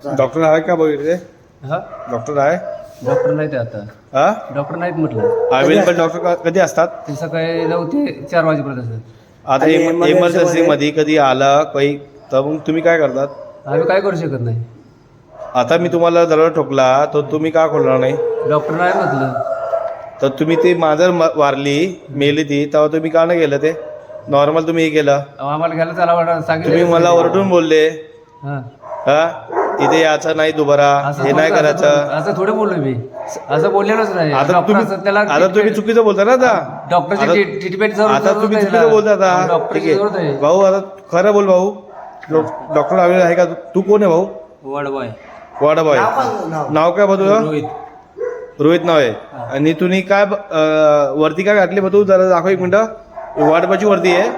Doctor आहे का बघितले? हा डॉक्टर आहे? डॉक्टर नाही ते आता. हा डॉक्टर नाहीत म्हटलं. अवेलेबल डॉक्टर कधी असतात? ते सकाळी 9 ते 4 वाजेपर्यंत असतात. आता इमर्जन्सी मध्ये कधी आला काही तर मग तुम्ही काय करतात? आम्ही काय करू शकत नाही. आता मी तुम्हाला दरवाजा ठोकला तर तुम्ही का खोलणार नाही? डॉक्टर नाही म्हटलं. तर तुम्ही ती मांजर वारली मेली ती तेव्हा तुम्ही का नाही केलं? ते नॉर्मल तुम्ही हे केलं. आम्हाला घ्यायला चला वाटत सांगितलं. तुम्ही मला ओरडून बोलले हा हा इथे याचं नाही दुबारा हे नाही करायचं. असं थोडे बोललो मी. असं बोललेलोच नाही. आता डॉक्टर तुम्ही असं त्याला आता तुम्ही चुकीचं बोलता ना आता डॉक्टरची ट्रीटमेंट आता तुम्ही चुकीचं बोलता आता. डॉक्टरची ठीक जरूरत आहे आहे. भाऊ आता खरं बोल भाऊ. डॉक्टर अवेलेबल आहे का? तू कोण आहे भाऊ? वडबाय वाडा बॉय. नाव काय भाऊ तुझं? रोहित. रोहित नाव आहे. आणि तुम्ही काय वरती काय घातली भाऊ? तू जरा दाखव एक मिनिट. वाडबाची वरती आहे.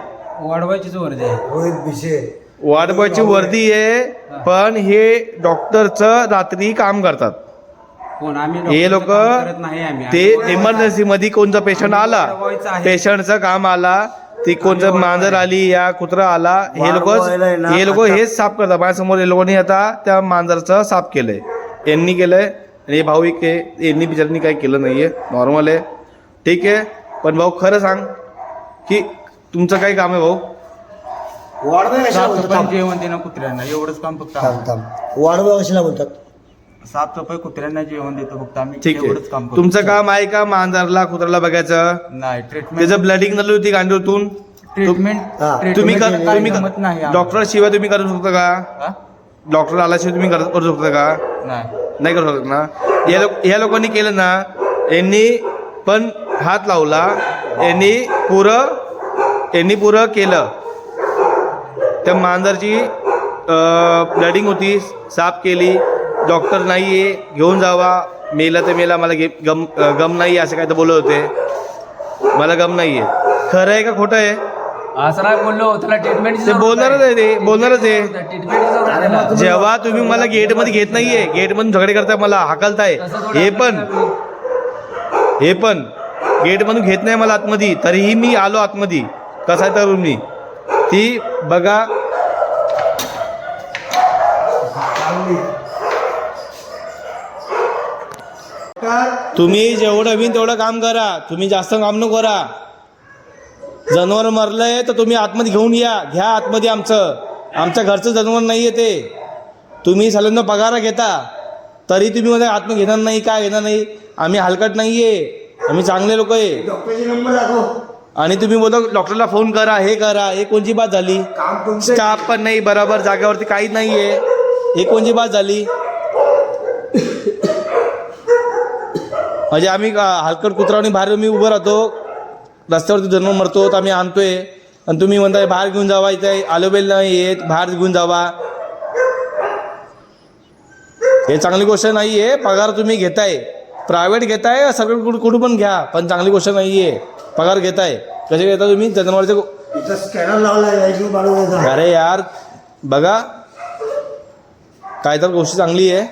वडबायचीच वर्दी आहे. रोहित भिशे वाडबाची वर्दी आहे. पण हे डॉक्टरचं रात्री काम करतात. कोण आम्ही हे लोक करत नाही. आम्ही ते इमर्जन्सी मध्ये कोणता पेशंट आला पेशंटचं काम आला ती कोणतं मांजर आली या कुत्रा आला हे लोक हेच साफ करतात. माझ्यासमोर हे लोकांनी आता त्या मांजरचं साफ केलंय. यांनी केलंय आणि हे भाऊ एक यांनी बिचारांनी काही केलं नाहीये. नॉर्मल आहे ठीक आहे. पण भाऊ खरं सांग की तुमचं काही काम आहे भाऊ? वाढवा कशाला बोलतात? जेवण देणं कुत्र्यांना एवढंच काम फक्त. वाढवा कशाला बोलतात? साफसफाई कुत्र्यांना जेवण देतो फक्त आम्ही. ठीक एवढंच आहे. काम करतो. तुमचं काम आहे का मांजरला कुत्र्याला बघायचं? नाही ट्रीटमेंट त्याचं ब्लडिंग झाली होती गांडूतून ट्रीटमेंट तुम्ही काही जमत नाही आम्हाला. डॉक्टर शिवाय तुम्ही करू शकता का? हा? डॉक्टर आल्याशिवाय तुम्ही करू शकता का? नाही नाही करू शकत ना. या लोकांनी केलं ना. यांनी पण हात लावला. यांनी पुरं केलं. त्या मांजरची ब्लडिंग होती साफ केली. डॉक्टर नाही आहे घेऊन जावा. मेला तर मेला मला गम नाही असं काय तर बोलत होते. मला गम नाही आहे. खरं आहे का खोटं आहे? असं नाही बोललो. त्याला ट्रीटमेंट ते बोलणारच आहे. ते बोलणारच आहे. ट्रीटमेंट जेव्हा तुम्ही मला गेटमध्ये घेत नाहीये गेटमधून झगडे करताय मला हाकलताय हे पण गेटमधून घेत नाही मला आतमध्ये तरीही मी आलो आतमध्ये. कसा आहे तर मी ती बघा. तुम्ही जेवढं हवीन तेवढं काम करा. तुम्ही जास्त काम नको करा. जनावर मरलंय तर तुम्ही आतमध्ये घेऊन घ्या आतमध्ये. आमच्या घरचं जनावर नाही आहे ते. तुम्ही सगळ्यांना पगार घेता तरी तुम्ही मध्ये आतमध्ये घेणार नाही. काय घेणार नाही? आम्ही हलकट नाही आहे. आम्ही चांगले लोक आहे. डॉक्टरचे नंबर दाखव. आणि तुम्ही बोलता डॉक्टरला फोन करा हे करा. हे कोणची बात झाली? स्टाफ पण नाही बरोबर जागेवरती काहीच नाही आहे. हे कोणची बात झाली? म्हणजे आम्ही हलकट कुत्रावणी बाहेर मी उभं राहतो रस्त्यावरती जन्म मरतो तर आम्ही आणतोय आणि तुम्ही म्हणताय बाहेर घेऊन जावा. इथे अलोबेल नाही येत बाहेर घेऊन जावा. हे चांगली गोष्ट नाही आहे. पगार तुम्ही घेताय प्रायव्हेट घेताय सगळं कुठं पण घ्या पण चांगली गोष्ट नाही आहे. पगार घेताय कसे घेता तुम्ही जनावरचे? इथं स्कॅनर लावला. अरे यार बघा काय तर गोष्ट चांगली आहे.